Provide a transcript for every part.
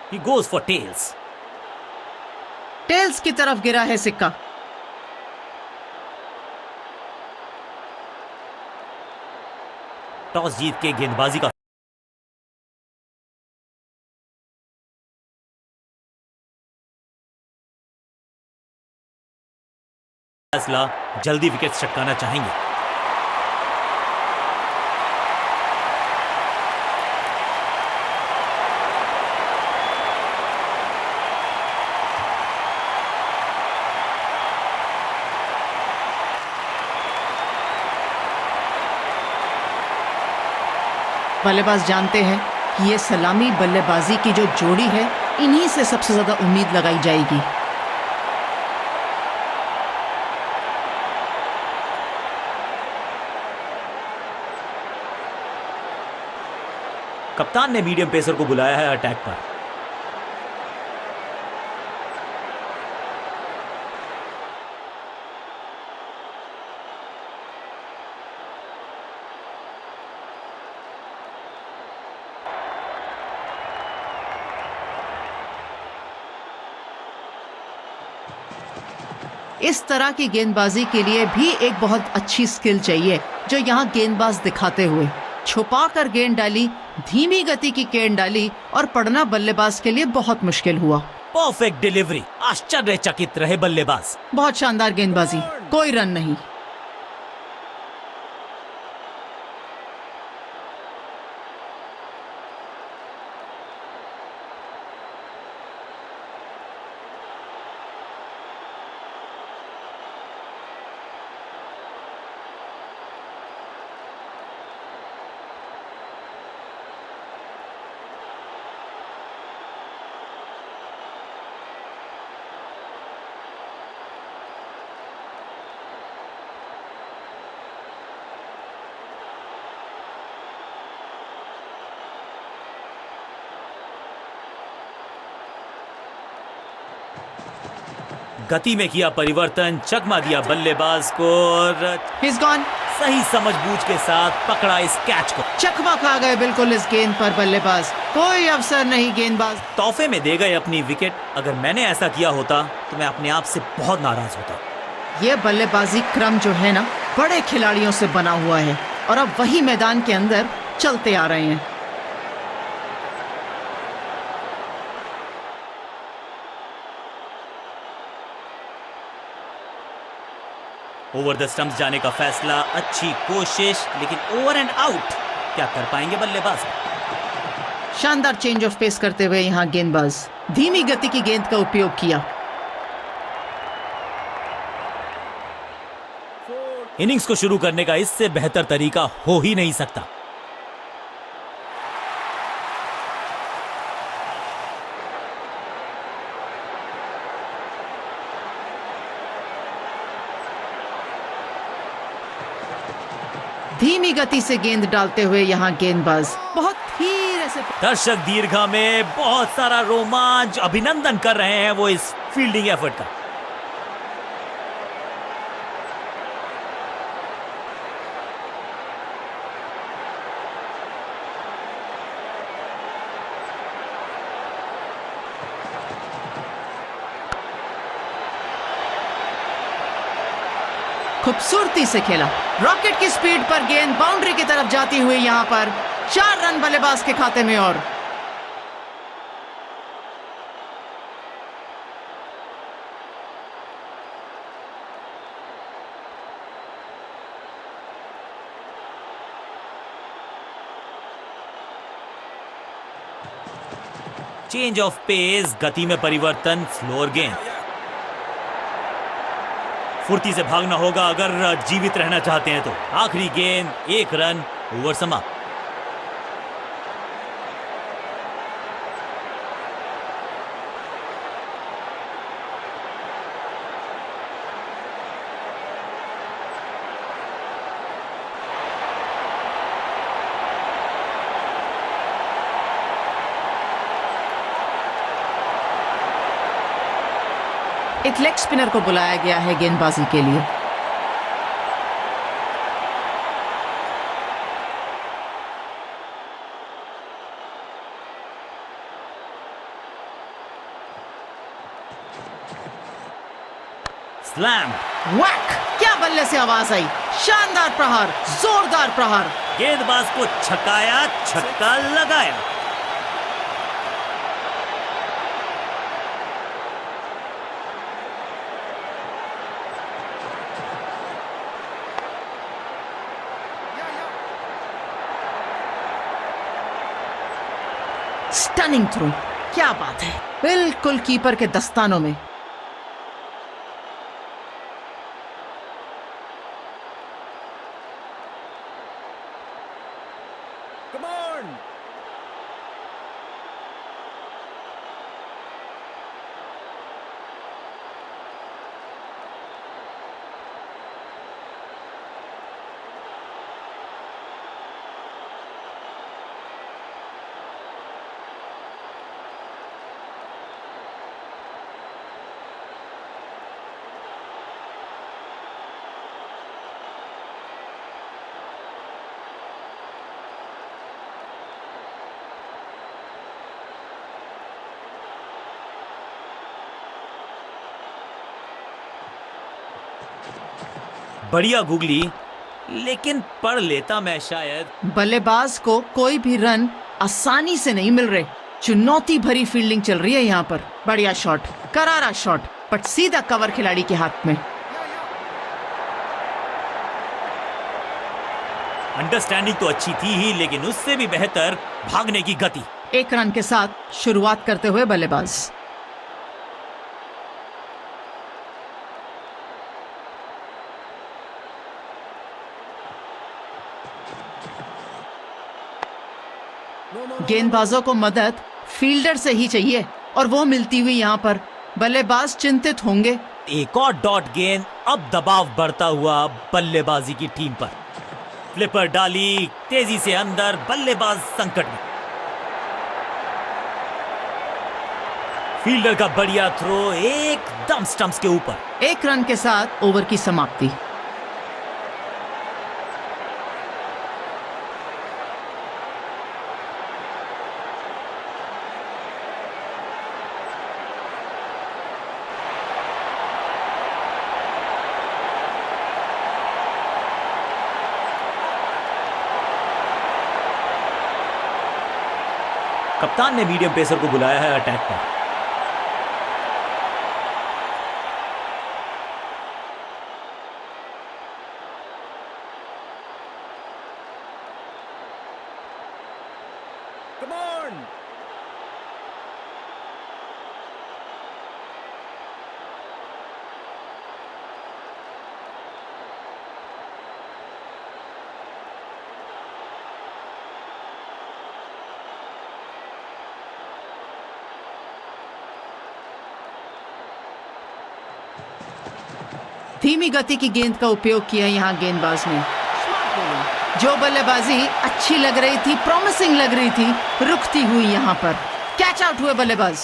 He goes for tails. Tails की तरफ गिरा है सिक्का। टॉस जीत के गेंदबाजी का फैसला, जल्दी विकेट चटकाना चाहेंगे। बल्लेबाज जानते हैं कि ये सलामी बल्लेबाजी की जो जोड़ी है, इन्हीं से सबसे ज्यादा उम्मीद लगाई जाएगी। कप्तान ने मीडियम पेसर को बुलाया है अटैक पर। इस तरह की गेंदबाजी के लिए भी एक बहुत अच्छी स्किल चाहिए, जो यहाँ गेंदबाज दिखाते हुए छुपा कर गेंद डाली, धीमी गति की गेंद डाली और पढ़ना बल्लेबाज के लिए बहुत मुश्किल हुआ। परफेक्ट डिलीवरी, आश्चर्यचकित रहे बल्लेबाज। बहुत शानदार गेंदबाजी, कोई रन नहीं। गति में किया परिवर्तन, चकमा दिया बल्लेबाज को और He's gone। सही समझबूझ के साथ पकड़ा इस कैच को। चकमा खा गए बिल्कुल इस गेंद पर बल्लेबाज, कोई अवसर नहीं गेंदबाज। तोहफे में दे गए अपनी विकेट। अगर मैंने ऐसा किया होता तो मैं अपने आप से बहुत नाराज होता। ये बल्लेबाजी क्रम जो है ना, बड़े खिलाड़ियों से बना हुआ है और अब वही मैदान के अंदर चलते आ रहे हैं। ओवर द स्टंप्स जाने का फैसला, अच्छी कोशिश, लेकिन ओवर एंड आउट। क्या कर पाएंगे बल्लेबाज? शानदार चेंज ऑफ पेस करते हुए यहाँ गेंदबाज धीमी गति की गेंद का उपयोग किया। इनिंग्स को शुरू करने का इससे बेहतर तरीका हो ही नहीं सकता। धीमी गति से गेंद डालते हुए यहाँ गेंदबाज बहुत धीरे से। दर्शक दीर्घा में बहुत सारा रोमांच, अभिनंदन कर रहे हैं वो इस फील्डिंग एफर्ट का। खूबसूरती से खेला, रॉकेट की स्पीड पर गेंद बाउंड्री की तरफ जाती हुई यहाँ पर 4 रन बल्लेबाज के खाते में। और चेंज ऑफ पेस, गति में परिवर्तन, स्लोअर गेंद। फुर्ती से भागना होगा अगर जीवित रहना चाहते हैं तो। आखिरी गेंद, 1 रन, ओवर समाप्त। एक लेग स्पिनर को बुलाया गया है गेंदबाजी के लिए। स्लैम। वैक! क्या बल्ले से आवाज आई। शानदार प्रहार, जोरदार प्रहार। गेंदबाज को छकाया, छक्का लगाया। स्टनिंग थ्रो, क्या बात है, बिल्कुल कीपर के दस्तानों में। Come on! बढ़िया गुगली, लेकिन पढ़ लेता मैं शायद। बल्लेबाज को कोई भी रन आसानी से नहीं मिल रहे। चुनौती भरी फील्डिंग चल रही है यहाँ पर। बढ़िया शॉट, करारा शॉट, बट सीधा कवर खिलाड़ी के हाथ में। अंडरस्टैंडिंग तो अच्छी थी ही, लेकिन उससे भी बेहतर भागने की गति। 1 रन के साथ शुरुआत करते हुए बल्लेबाज। गेंदबाजों को मदद फील्डर से ही चाहिए और वो मिलती हुई यहाँ पर बल्लेबाज चिंतित होंगे। एक और डॉट गेंद, अब दबाव बढ़ता हुआ बल्लेबाजी की टीम पर। फ्लिपर डाली, तेजी से अंदर, बल्लेबाज संकट में। फील्डर का बढ़िया थ्रो एकदम स्टंप्स के ऊपर। 1 रन के साथ ओवर की समाप्ति। कप्तान ने मीडियम पेसर को बुलाया है अटैक पर। Come on! धीमी गति की गेंद का उपयोग किया यहाँ गेंदबाज ने। जो बल्लेबाजी अच्छी लग रही थी, प्रॉमिसिंग लग रही थी, रुकती हुई यहाँ पर। कैच आउट हुए बल्लेबाज।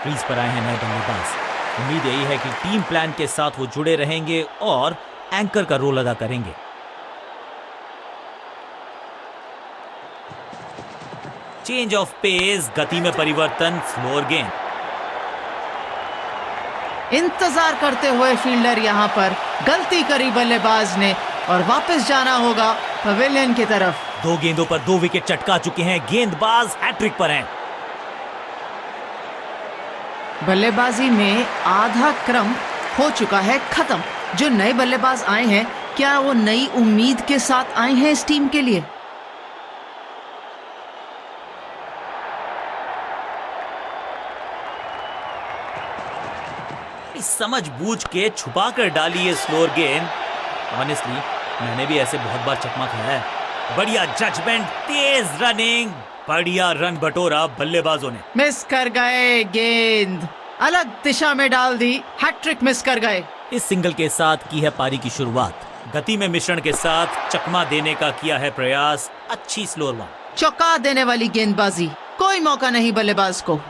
क्रीज पर आए हैं नए बल्लेबाज। उम्मीद यही है कि टीम प्लान के साथ वो जुड़े रहेंगे और एंकर का रोल अदा करेंगे। चेंज ऑफ पेस, गति में परिवर्तन, स्लोअर गेंद। इंतजार करते हुए फील्डर यहाँ पर गलती करी बल्लेबाज ने और वापस जाना होगा पवेलियन की तरफ। 2 गेंदों पर 2 विकेट चटका चुके हैं। गेंदबाज हैट्रिक पर हैं। बल्लेबाजी में आधा क्रम हो चुका है खत्म। जो नए बल्लेबाज आए हैं, क्या वो नई उम्मीद के साथ आए हैं इस टीम के लिए? समझ बूझ के छुपा कर डाली है स्लोअर गेंद। ऑनेस्टली मैंने भी ऐसे बहुत बार चकमा खाया है। बढ़िया जजमेंट, तेज रनिंग, बढ़िया रन बटोरा बल्लेबाजों ने। मिस कर गए गेंद, अलग दिशा में डाल दी, हैट्रिक मिस कर गए। इस सिंगल के साथ की है पारी की शुरुआत। गति में मिश्रण के साथ चकमा देने का किया है प्रयास। अच्छी स्लोअर वन। चौंका देने वाली गेंदबाजी, कोई मौका नहीं बल्लेबाज को।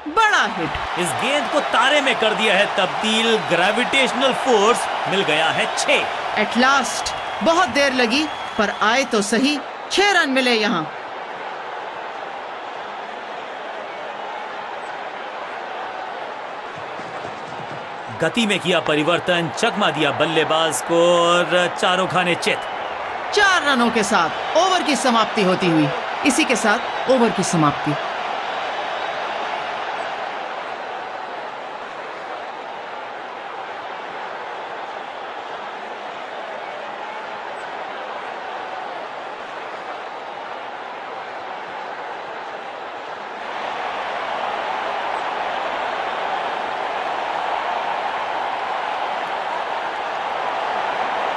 बड़ा हिट। इस गेंद को तारे में कर दिया है तब्दील। ग्रेविटेशनल फोर्स मिल गया है 6। एट लास्ट, बहुत देर लगी पर आए तो सही, 6 रन मिले यहाँ। गति में किया परिवर्तन, चकमा दिया बल्लेबाज को और चारों खाने चित। 4 रनों के साथ ओवर की समाप्ति होती हुई, इसी के साथ ओवर की समाप्ति।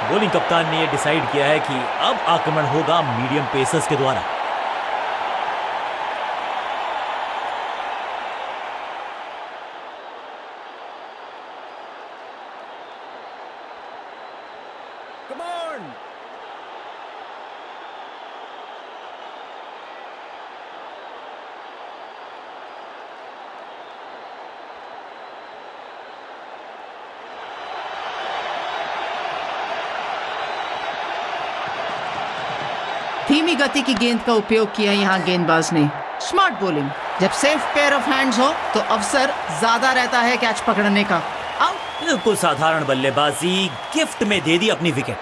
बॉलिंग कप्तान ने यह डिसाइड किया है कि अब आक्रमण होगा मीडियम पेसर्स के द्वारा। धीमी गति की गेंद का उपयोग किया यहाँ गेंदबाज ने। Smart bowling. जब सेफ पेयर ऑफ हैंड्स हो तो अवसर ज्यादा रहता है कैच पकड़ने का। आउट। बिल्कुल साधारण बल्लेबाजी, गिफ्ट में दे दी अपनी विकेट।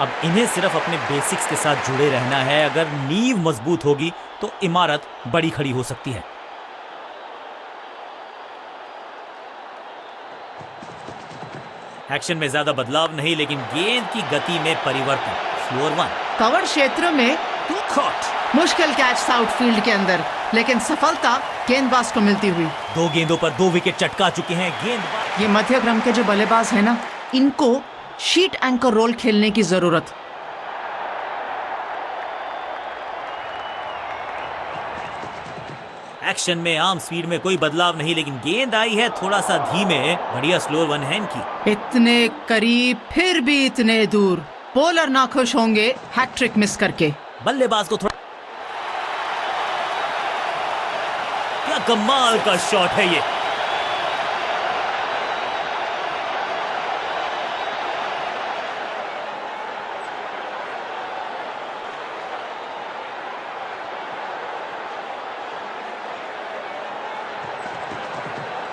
अब इन्हें सिर्फ अपने बेसिक्स के साथ जुड़े रहना है। अगर नींव मजबूत होगी तो इमारत बड़ी खड़ी हो सकती है। एक्शन में ज्यादा बदलाव नहीं, लेकिन गेंद की गति में परिवर्तन। फ्लोर 1 कवर क्षेत्र में मुश्किल कैच था आउटफील्ड के अंदर, लेकिन सफलता गेंदबाज को मिलती हुई। 2 गेंदों पर 2 विकेट चटका चुके हैं गेंदबाज। ये मध्य क्रम के जो बल्लेबाज है ना, इनको शीट एंकर रोल खेलने की जरूरत। एक्शन में आर्म स्पीड में कोई बदलाव नहीं, लेकिन गेंद आई है थोड़ा सा धीमे। बढ़िया स्लोअर वन हैंड की। इतने करीब फिर भी इतने दूर। बॉलर नाखुश होंगे हैट्रिक मिस करके। बल्लेबाज को थोड़ा, क्या कमाल का शॉट है ये।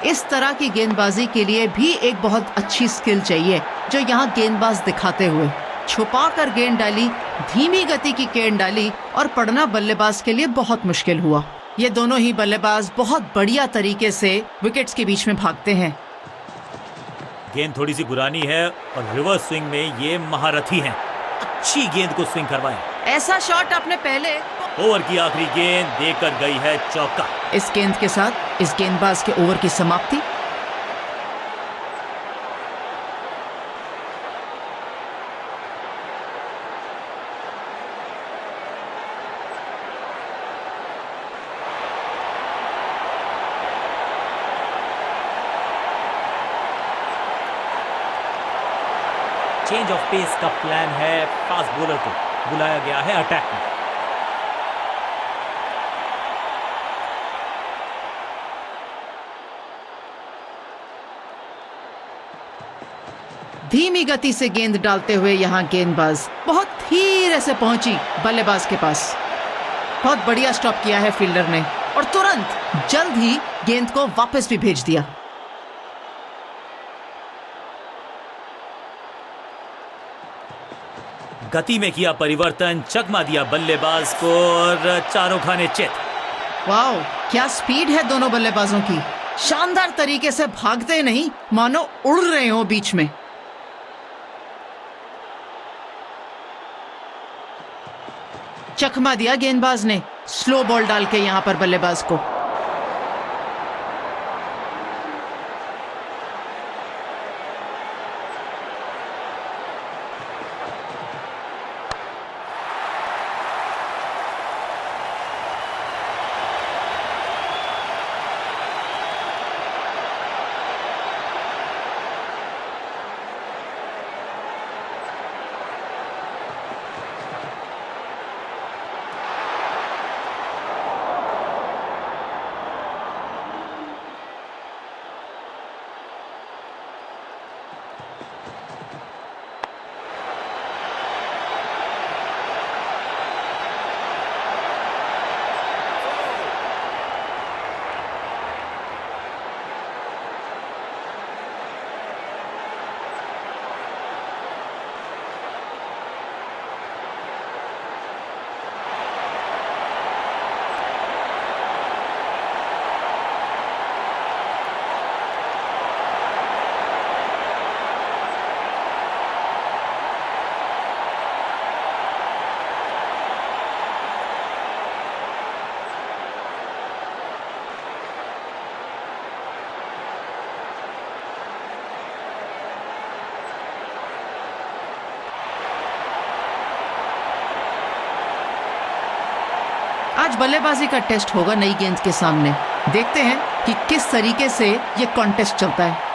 इस तरह की गेंदबाजी के लिए भी एक बहुत अच्छी स्किल चाहिए, जो यहाँ गेंदबाज दिखाते हुए। छुपा कर गेंद डाली, धीमी गति की गेंद डाली और पढ़ना बल्लेबाज के लिए बहुत मुश्किल हुआ। ये दोनों ही बल्लेबाज बहुत बढ़िया तरीके से विकेट्स के बीच में भागते हैं। गेंद थोड़ी सी पुरानी है और रिवर्स स्विंग में ये महारथी हैं। अच्छी गेंद को स्विंग करवाएं। ऐसा शॉट आपने पहले। ओवर की आखिरी गेंद देकर गई है चौका। इस गेंद के साथ इस गेंदबाज के ओवर की समाप्ति। चेंज ऑफ पेस का प्लान है। फास्ट बॉलर को बुलाया गया है अटैक में। धीमी गति से गेंद डालते हुए यहाँ गेंदबाज बहुत धीरे से पहुंची बल्लेबाज के पास। बहुत बढ़िया स्टॉप किया है फील्डर ने और तुरंत जल्द ही गेंद को वापस भी भेज दिया। गति में किया परिवर्तन, चकमा दिया बल्लेबाज को और चारों खाने चित। वाओ, क्या स्पीड है दोनों बल्लेबाजों की। शानदार तरीके से भागते नहीं, मानो उड़ रहे हो बीच में। चकमा दिया गेंदबाज ने स्लो बॉल डाल के यहां पर बल्लेबाज को। आज बल्लेबाजी का टेस्ट होगा नई गेंद के सामने। देखते हैं कि किस तरीके से ये कॉन्टेस्ट चलता है।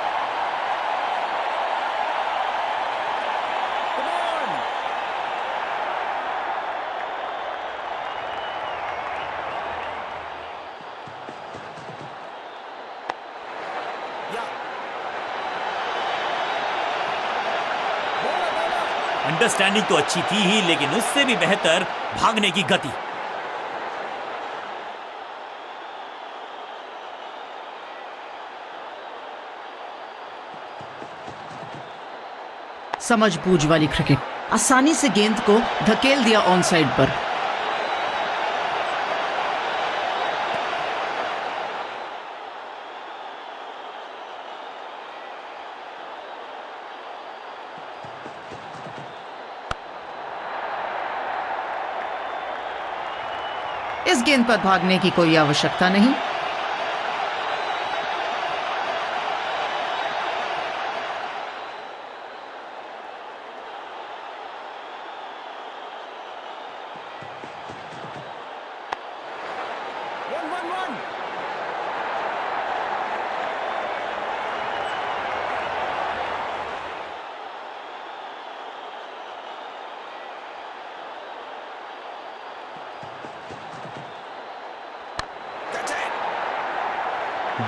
अंडरस्टैंडिंग तो अच्छी थी ही, लेकिन उससे भी बेहतर भागने की गति। समझ बूझ वाली क्रिकेट, आसानी से गेंद को धकेल दिया ऑन साइड पर। इस गेंद पर भागने की कोई आवश्यकता नहीं।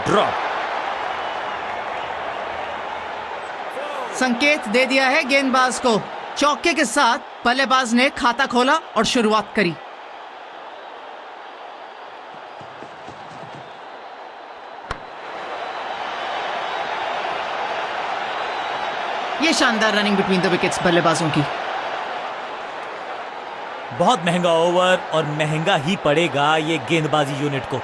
ड्रॉप। संकेत दे दिया है गेंदबाज को। चौके के साथ बल्लेबाज ने खाता खोला और शुरुआत करी। ये शानदार रनिंग बिटवीन द विकेट्स बल्लेबाजों की। बहुत महंगा ओवर और महंगा ही पड़ेगा ये गेंदबाजी यूनिट को।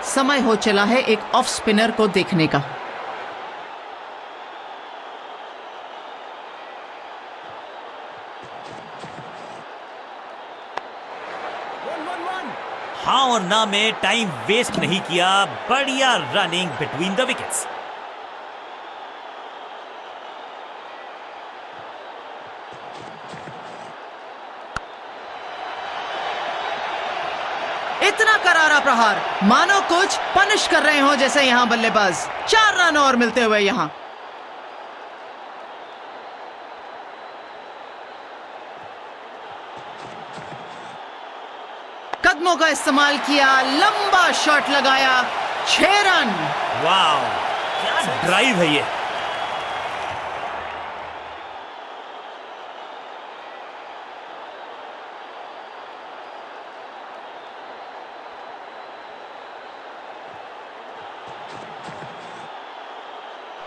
समय हो चला है एक ऑफ स्पिनर को देखने का। हाँ और ना में टाइम वेस्ट नहीं किया। बढ़िया रनिंग बिटवीन द विकेट्स। इतना करारा प्रहार, मानो कुछ पनिश कर रहे हो जैसे यहां बल्लेबाज। 4 रन और मिलते हुए यहां। कदमों का इस्तेमाल किया, लंबा शॉट लगाया, 6 रन। वाह, क्या ड्राइव है ये।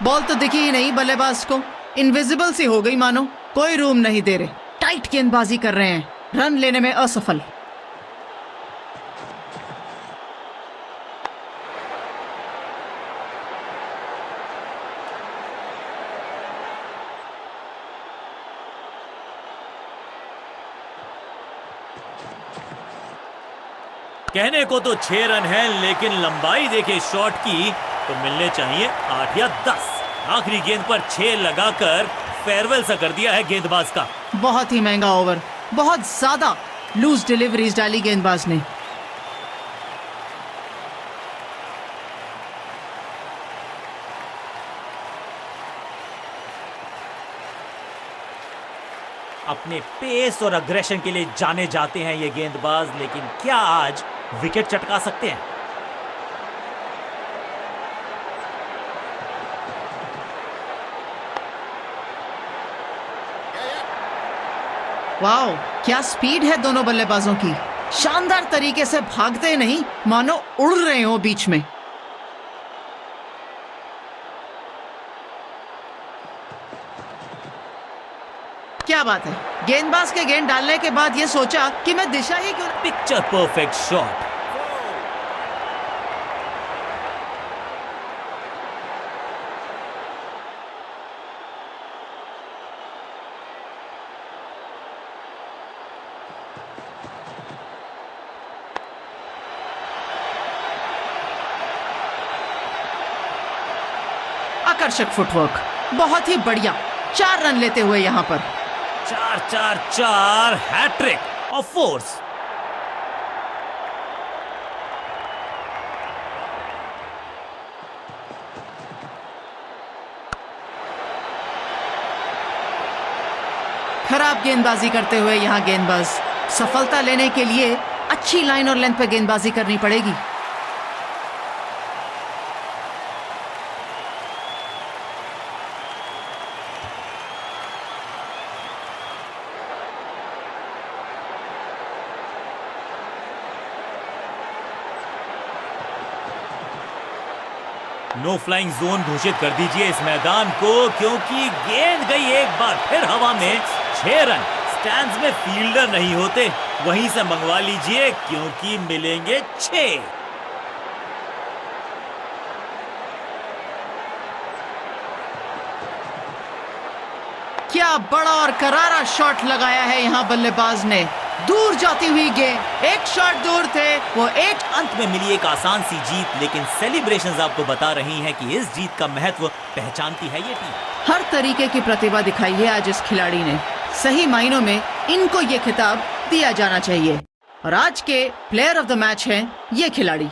बॉल तो दिखी ही नहीं बल्लेबाज को, इनविजिबल सी हो गई मानो। कोई रूम नहीं दे रहे, टाइट गेंदबाजी कर रहे हैं, रन लेने में असफल। कहने को तो 6 रन है, लेकिन लंबाई देखे शॉट की तो मिलने चाहिए 8 या 10। आखिरी गेंद पर 6 लगाकर फेयरवेल सा कर दिया है गेंदबाज का। बहुत ही महंगा ओवर, बहुत ज्यादा लूज डिलीवरीज डाली गेंदबाज ने। अपने पेस और अग्रेशन के लिए जाने जाते हैं ये गेंदबाज, लेकिन क्या आज विकेट चटका सकते हैं? वाओ, क्या स्पीड है दोनों बल्लेबाजों की। शानदार तरीके से भागते नहीं, मानो उड़ रहे हो बीच में। क्या बात है, गेंदबाज के गेंद डालने के बाद ये सोचा कि मैं दिशा ही क्यों। Picture perfect shot. आकर्षक फुटवर्क, बहुत ही बढ़िया। 4 रन लेते हुए यहाँ पर 4-4-4 हैट्रिक ऑफ फोर्स। खराब गेंदबाजी करते हुए यहाँ गेंदबाज। सफलता लेने के लिए अच्छी लाइन और लेंथ पे गेंदबाजी करनी पड़ेगी। नो फ्लाइंग जोन घोषित कर दीजिए इस मैदान को, क्योंकि गेंद गई एक बार फिर हवा में। 6 रन। स्टैंड्स में फील्डर नहीं होते, वहीं से मंगवा लीजिए क्योंकि मिलेंगे 6। क्या बड़ा और करारा शॉट लगाया है यहाँ बल्लेबाज ने। दूर जाती हुई गेंद, एक शॉट दूर थे वो एक। अंत में मिली एक आसान सी जीत, लेकिन सेलिब्रेशंस आपको बता रही हैं कि इस जीत का महत्व पहचानती है ये टीम। हर तरीके की प्रतिभा दिखाई है आज इस खिलाड़ी ने। सही मायनों में इनको ये खिताब दिया जाना चाहिए और आज के प्लेयर ऑफ द मैच हैं ये खिलाड़ी।